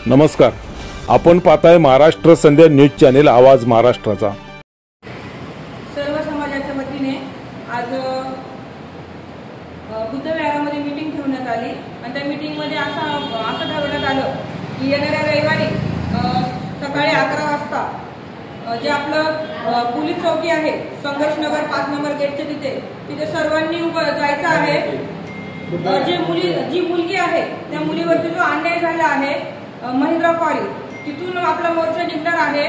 नमस्कार, आपण पाहताय महाराष्ट्र संध्या न्यूज चॅनेल आवाज महाराष्ट्राचा। सर्व समाजाच्या वतीने आज बुद्ध विहारामध्ये मीटिंग ठेवण्यात आली आणि त्या मीटिंगमध्ये असं ठरवण्यात आलं की येणाऱ्या रविवारी सकाळी 11 वाजता जे आपलं पोलीस चौकी आहे संघर्ष नगर 5 नंबर गेटच्या तिथे सर्वांनी जायचं आहे। जी मुलगी आहे त्या मुलीवरती जो अन्याय झाला आहे महिंद्रा कॉलेज तिथून आपला मोर्चा निघणार आहे।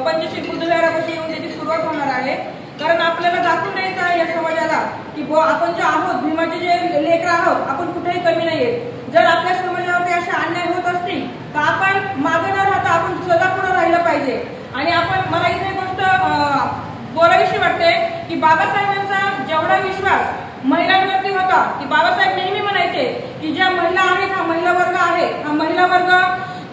पंचशील बुद्ध विहारापाशी येऊन त्याची सुरुवात होणार आहे, कारण आपल्याला दाखवून द्यायचं आहे या समाजाला की आपण जे आहोत भीमाचे जे लेकर आहोत आपण कुठेही कमी नाहीये। जर आपल्या समाजावरती असे अन्याय होत असतील तर आपण मागे न राहता आपण सदा पुढे राहिलं पाहिजे। आणि मला इथे गोष्ट बोलावीशी वाटते की बाबासाहेबांचा जेवढा विश्वास महिलांवरती होता की बाबासाहेब नेहमी म्हणायचे की ज्या महिला आहेत हा महिला वर्ग आहे, हा महिला वर्ग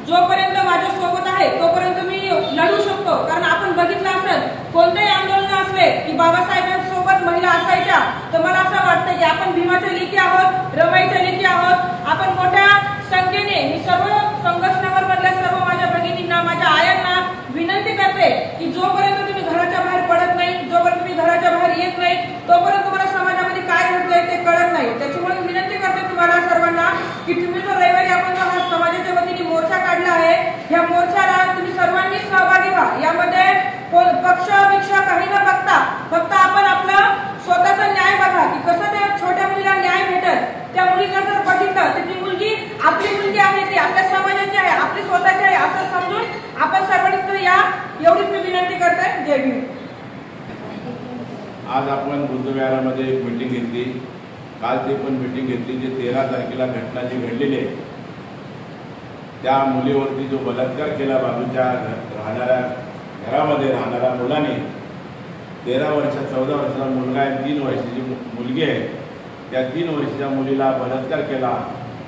जोपर्यंत माझ्या सोबत आहे तोपर्यंत मी लढू शकतो। कारण आपण बघितलं असेल कोणतेही आंदोलन असले की बाबासाहेबांसोबत महिला असायच्या, तर मला असं वाटतं की आपण भीमाच्या लेकी आहोत, रमाईच्या लेकी आहोत। आपण मोठ्या संख्येने मी सर्व संघर्ष नगर मधल्या सर्व माझ्या भगिनींना माझ्या आयांना विनंती करते की जोपर्यंत तुम्ही घराच्या बाहेर पडत नाही, जोपर्यंत तुम्ही घराच्या बाहेर येत नाही तोपर्यंत तुम्हाला समाजामध्ये काय घडतंय ते कळत नाही। त्याच्यामुळे विनंती करते तुम्हाला सर्वांना की तुम्ही जो रविवारी आपण जो हा समाजाच्या वतीने मोर्चा काढला आहे या मोर्चाला तुम्ही सर्वांनी सहभागी व्हा। यामध्ये पक्ष भिक्षा काही न बघता फक्त आपण आपलं स्वतःचा न्याय बघा की कसं त्या छोट्या मुलीला न्याय भेटल। त्या मुलीला जर बघितलं तर ती मुलगी आपली मुलगी आहे, ती आपल्या समाजाची आहे, आपली स्वतःची आहे असं समजून आपण सर्वांनी या एवढीच मी विनंती करते। जय भीम। आज आपण बुद्ध विहारामध्ये एक मीटिंग घेतली, काल ते पण मीटिंग घेतली जी 13 तारखेला घटना जी घडलेली आहे त्या मुलीवरती जो बलात्कार केला बाजूच्या घरामध्ये राहणाऱ्या मुलाने 13 वर्ष 14 वर्षाचा मुलगा आहे, 3 वर्षाची मुलगी आहे, त्या 3 वर्षाच्या मुलीला बलात्कार केला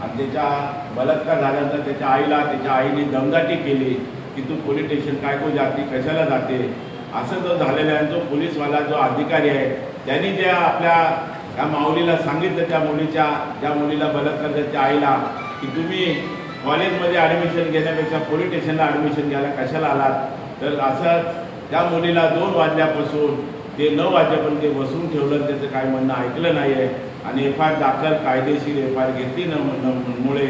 आणि त्याच्या बलात्कार झाल्यानंतर त्याच्या आईने दमदाटी केली की तू पोलीस स्टेशन काय को जाती, कशाला जाते, असं जो झालेला आहे। जो पोलीसवाला जो अधिकारी आहे त्यांनी जे आपल्या त्या माऊलीला सांगितलं ज्या मुलीला बलात्कार त्याच्या आईला की तुम्ही कॉलेजमध्ये ॲडमिशन घेण्यापेक्षा पोलीस स्टेशनला ॲडमिशन घ्यायला कशाला आलात, तर असं त्या मुलीला 2 वाजल्यापासून ते 9 वाजेपर्यंत ते बसून ठेवलं, त्याचं काही म्हणणं ऐकलं नाही आहे आणि FIR दाखल कायदेशीर FIR घेतली मुळे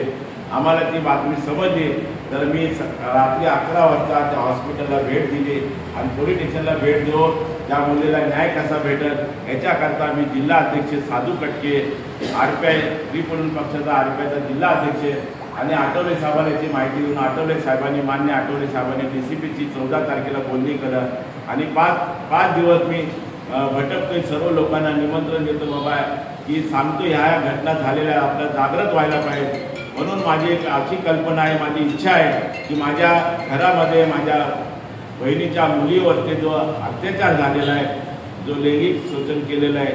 आम्हाला ती बातमी समजली। तर मी रात्री 11 वाजता त्या हॉस्पिटलला भेट दिली आणि पोलीस स्टेशनला भेट देऊन त्या मुलीला न्याय कसा भेटल याच्याकरता मी जिल्हा अध्यक्ष साधू कटके, RPI रिपब्लिकन पक्षाचा RPIचा जिल्हा अध्यक्ष आणि आठवले साहेबांना याची माहिती देऊन मान्य आठवले साहेबांनी DCPची 14 तारखेला बोलणी केलं आणि 5 दिवस मी भटकतोय, सर्व लोकांना निमंत्रण देतो बाबा की सांगतो ह्या घटना झालेल्या आपल्याला जागृत व्हायला पाहिजे। म्हणून माझी एक अशी कल्पना आहे, माझी इच्छा आहे की माझ्या घरामध्ये माझ्या बहिणीच्या मुलीवरती जो अत्याचार झालेला आहे, जो लैंगिक शोषण केलेलं आहे,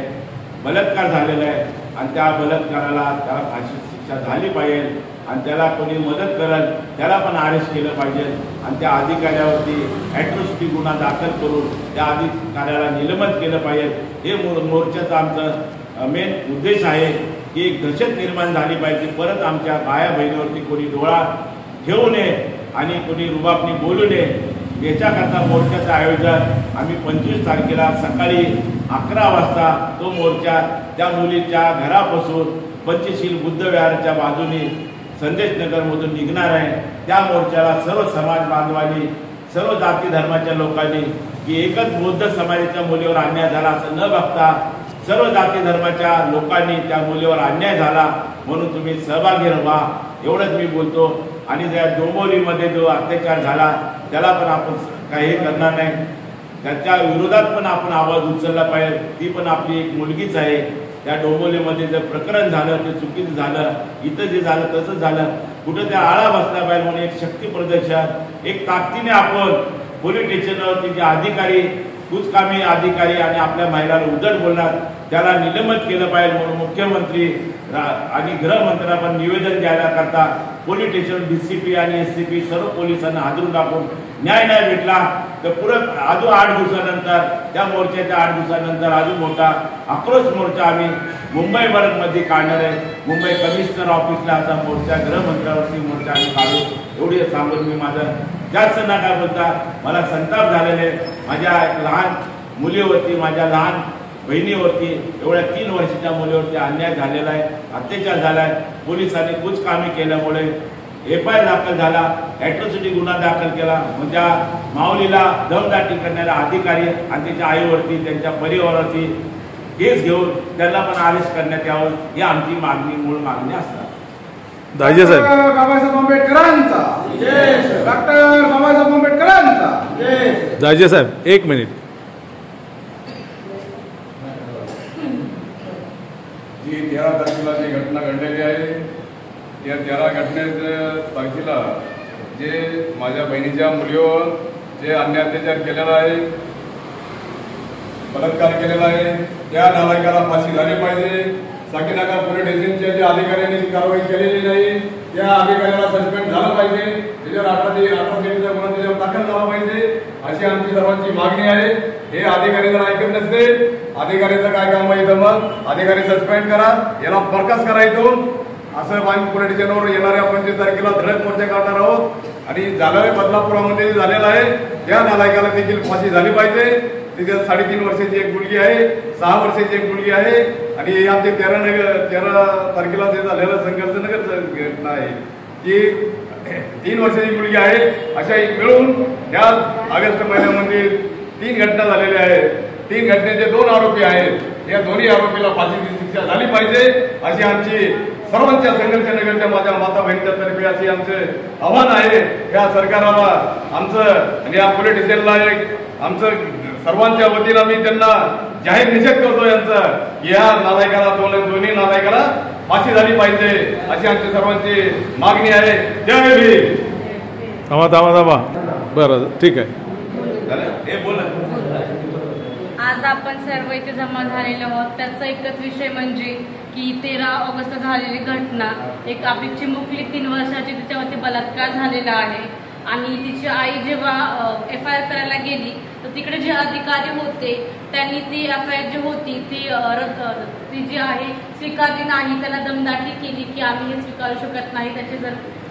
बलात्कार झालेला आहे आणि त्या बलात्काराला त्याला फाशी शिक्षा झाली पाहिजे आणि त्याला कोणी मदत करेल त्याला पण अरेस्ट केलं पाहिजे आणि त्या अधिकाऱ्यावरती ॲट्रॉसिटी गुन्हा दाखल करून त्या अधिकाऱ्याला निलंबित केलं पाहिजे। हे मोर्चाचा आमचा मेन उद्देश आहे की एक दहशत निर्माण झाली पाहिजे, परत आमच्या बाया बहिणीवरती कोणी डोळा ठेवू नये आणि कोणी रुबाबनी बोलू नये। याच्याकरता मोर्चाचं आयोजन आम्ही 25 तारखेला सकाळी 11 वाजता तो मोर्चा त्या मुलीच्या घरापासून पंचशील बुद्ध विहाराच्या बाजूने संदेश नगरमधून निघणार आहे। त्या मोर्चाला सर्व समाज बांधवांनी, सर्व जाती धर्माच्या लोकांनी की एकच बौद्ध समाजाच्या मुलीवर अन्याय झाला असं न बघता सर्व जाती धर्माच्या लोकांनी त्या मुलीवर अन्याय झाला म्हणून तुम्ही सहभागी व्हा एवढंच मी बोलतो। आणि त्या डोंबिवलीमध्ये जो अत्याचार झाला त्याला पण आपण काही करणार नाही, त्याच्या विरोधात पण आपण आवाज उचलला पाहिजे। ती पण आपली एक मुलगीच आहे। त्या डोंबिवलीमध्ये जे प्रकरण झालं ते चुकीचं झालं, इथं जे झालं तसंच झालं, कुठं त्या आळा बसला पाहिजे म्हणून एक शक्ती प्रदर्शन एक ताकदीने आपण पोलीस स्टेशनवरती जे अधिकारी कुचकामी अधिकारी आणि आपल्या महिलांना उद्धट बोलणार त्याला निलंबित केलं पाहिजे म्हणून मुख्यमंत्री आणि गृहमंत्र्यांना पण निवेदन द्यायला करता पोलीस स्टेशन DCP आणि SCP सर्व पोलिसांना हादरून टाकून न्याय नाही भेटला तर पुरत अजून 8 दिवसानंतर त्या मोर्चाच्या 8 दिवसानंतर अजून मोठा आक्रोश मोर्चा आम्ही मुंबई मध्ये काढणार आहे. मुंबई कमिशनर ऑफिसला असा मोर्चा, गृहमंत्र्यावरती मोर्चा आम्ही काढू एवढे सांगून मी माझं जास्त नका बोलता. मला संताप झालेले माझ्या लहान मुलीवरती, माझ्या लहान बहिणीवरती, एवढ्या 3 वर्षाच्या मुलीवरती अन्याय झालेला आहे, अत्याचार झाला आहे. पोलिसांनी कुचकामी केल्यामुळे FIR दाखल झाला, ॲट्रॉसिटी गुन्हा दाखल केला. म्हणजे माऊलीला दमदाटी करणाऱ्या अधिकारी आणि त्याच्या आईवरती, त्यांच्या परिवारावरती केस घेऊन त्यांना पण अरेस्ट करण्यात यावं, ही आमची मागणी, मूळ मागणी असतात. दाजे साहेब, बाबासाहेब आंबेडकरांचा डॉक्टर बाबासाहेब आंबेडकरांचा दाजे साहेब 1 मिनिट. जी 13 तारखेला जी घटना घडलेली आहे त्या 13 तारखेला जे माझ्या बहिणीच्या मुलीवर जे अन्याय अत्याचार केलेला आहे, बलात्कार केलेला आहे, त्या नालायकाला फाशी झाली पाहिजे. साकीनाका पोलीस स्टेशनच्या ज्या अधिकाऱ्यांनी कारवाई केलेली नाही त्या अधिकाऱ्याला सस्पेंड झालं पाहिजे. त्याच्यावर 18 गुन्हा त्याच्यावर दाखल झाला पाहिजे अशी आमची सर्वांची मागणी आहे. हे अधिकारी जर ऐकत नसते, अधिकाऱ्याचं काय काम आहे तर मग अधिकारी सस्पेंड करा, याला बरखास्त करा इथून. असं आम्ही पोलीस स्टेशनवर येणाऱ्या 25 तारखेला धडक मोर्चा काढणार आहोत. आणि झालं बदलापुरामध्ये झालेलं आहे, त्या नालायकाला देखील फाशी झाली पाहिजे. तिथे 3.5 वर्षाची एक मुलगी आहे, 6 वर्षाची एक मुलगी आहे. आणि आमचे 13 तारखेला जे झालेलं संघर्षनगर घटना आहे की 3 वर्षाची मुलगी आहे. अशा मिळून या ऑगस्ट महिन्यामध्ये 3 घटना झालेल्या आहेत. 3 घटनेचे 2 आरोपी आहेत. या दोन्ही आरोपीला फाशीची शिक्षा झाली पाहिजे अशी आमची सर्वांच्या संघर्षनगरच्या माझ्या माता बहिणीच्या तर्फे अशी आमचं आव्हान आहे. या सरकारला आमचं आणि या पोलीस स्टेशनला एक आमचं सर्वांच्या वतीनं मी त्यांना जाहीर निषेध करतो यांचा, या नालायकाला दोन्ही नालायकाला फाशी झाली पाहिजे अशी आमची सर्वांची मागणी आहे. जय भीम. थांबा. बरं, ठीक आहे. आज आपण सर्व इथे जमा झालेलो आहोत. त्याचा एकच विषय म्हणजे की 13 ऑगस्ट झालेली घटना, एक आपली चिमुकली 3 वर्षाची, तिच्यावरती बलात्कार झालेला आहे. आणि तिची आई जेव्हा FIR करायला गेली तर तिकडे जे अधिकारी होते त्यांनी ती FIR जी होती ती जी आहे स्वीकारली नाही. त्यांना दमदाटी केली की आम्ही हे स्वीकारू शकत नाही,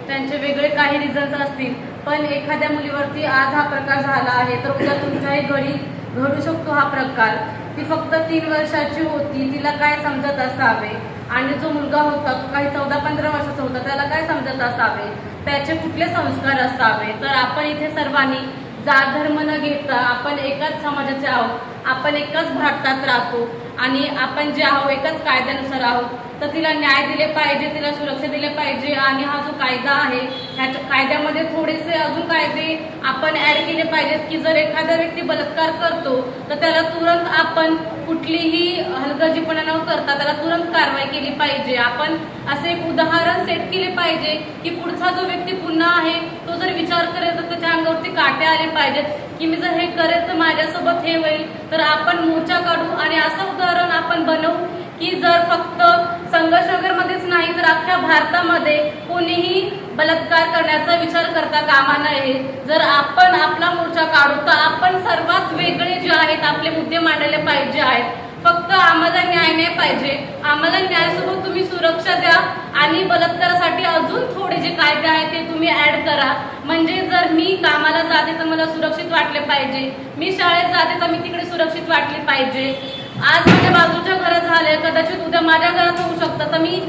त्यांचे वेगळे काही रिझन्स असतील. पण एखाद्या मुलीवरती आज हा प्रकार झाला आहे तर उद्या तुमच्याही घरी घडू शकतो हा प्रकार. ती फक्त 3 वर्षाची होती, तिला काय समजत असावे. आणि जो मुलगा होता तो काही 14-15 वर्षाचा होता, त्याला काय समजत असावे, त्याचे कुठले संस्कार असावे. तर आपण इथे सर्वांनी जात धर्म न घेता आपण एकाच समाजाचे आहोत, आपण एकाच भारतात राहतो आणि आपण जे आहोत एकाच कायद्यानुसार आहोत. तर तिला न्याय दिले पाहिजे, तिला सुरक्षा दिले पाहिजे. आणि हा जो कायदा आहे ह्याच्या कायद्यामध्ये थोडेसे अजून कायदे आपण ऍड केले पाहिजेत की जर एखादा व्यक्ती बलात्कार करतो तर त्याला तुरंत आपण कुठलीही हलगर्जीपणा न करता त्याला तुरंत कारवाई केली पाहिजे. आपण असे एक उदाहरण सेट केले पाहिजे की पुढचा जो व्यक्ती पुन्हा आहे तो जर विचार करेल तर त्याच्या अंगावरती काटे आले पाहिजेत की मी जर हे करेल तर माझ्यासोबत हे होईल. तर आपण मोर्चा काढू आणि असं उदाहरण आपण बनवू की जर फक्त संघर्षनगरमध्येच नाही तर अख्ख्या भारतामध्ये कोणीही बलात्कार करण्याचा विचार करता कामा नये. जर आपण आपला मोर्चा काढू तर आपण सर्वात वेगळे जे आहेत आपले मुद्दे मांडले पाहिजे आहेत. फक्त आम्हाला न्याय नाही पाहिजे, आम्हाला न्यायासोबत तुम्ही सुरक्षा द्या आणि बलात्कारासाठी अजून थोडे जे कायदे आहेत ते तुम्ही ऍड करा. म्हणजे जर मी कामाला जाते तर मला सुरक्षित वाटले पाहिजे, मी शाळेत जाते तर मी तिकडे सुरक्षित वाटले पाहिजे. आज माझ्या बाजूच्या घरात झाले, कदाचित उद्या माझ्या घरात होऊ शकतं. तर मी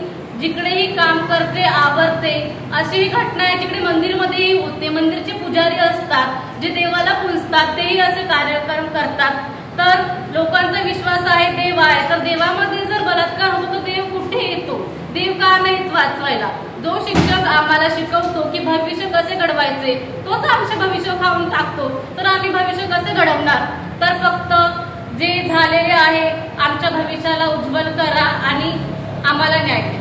जिकडेही काम करते आवरते अशी ही घटना आहे जिकडे मंदिरमध्येही होते. मंदिरचे पुजारी असतात जे देवाला पूजतात, तेही असे कार्यक्रम करतात. तर लोकांचा विश्वास आहे देव आहे, तर देवामध्ये जर बलात्कार होतो तर देव कुठे येतो? देव का नाही वाचवायला? जो शिक्षक आम्हाला शिकवतो की भविष्य कसे घडवायचे तोच आमचे भविष्य खाऊन टाकतो, तर आम्ही भविष्य कसे घडवणार? तर फक्त जे झालेले आहे आमच्या भविष्याला उज्ज्वल करा आणि आम्हाला न्याय द्या.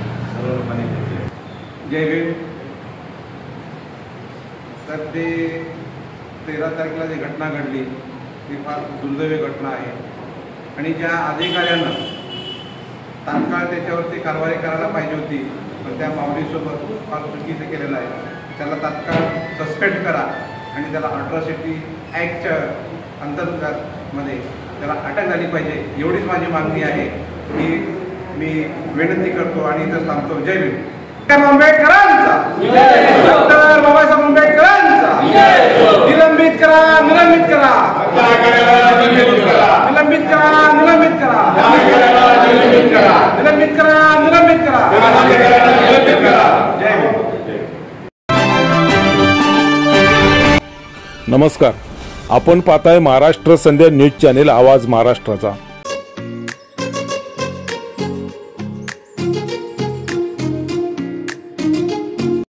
जय भीम. तर ते 13 तारखेला जी घटना घडली ती फार दुर्दैवी घटना आहे. आणि ज्या अधिकाऱ्यांना तात्काळ त्याच्यावरती कारवाई करायला पाहिजे होती, पण त्या माऊलीसोबत फार चुकीचं केलेलं आहे. त्याला तात्काळ सस्पेंड करा आणि त्याला अट्रॉसिटी ॲक्टच्या अंतर्गतमध्ये त्याला अटक झाली पाहिजे. एवढीच माझी मागणी आहे की मी विनंती करतो आणि इथं सांगतो. जय भीम. आंबेडकरांचा, डॉक्टर बाबासाहेब आंबेडकरांचा निलंबित करा, निलंबित करा, निलंबित करा, निलंबित करा, निलंबित करा, निलंबित करा. जय भीम. नमस्कार, आपण पाहताय महाराष्ट्र संध्या न्यूज चॅनेल आवाज महाराष्ट्राचा.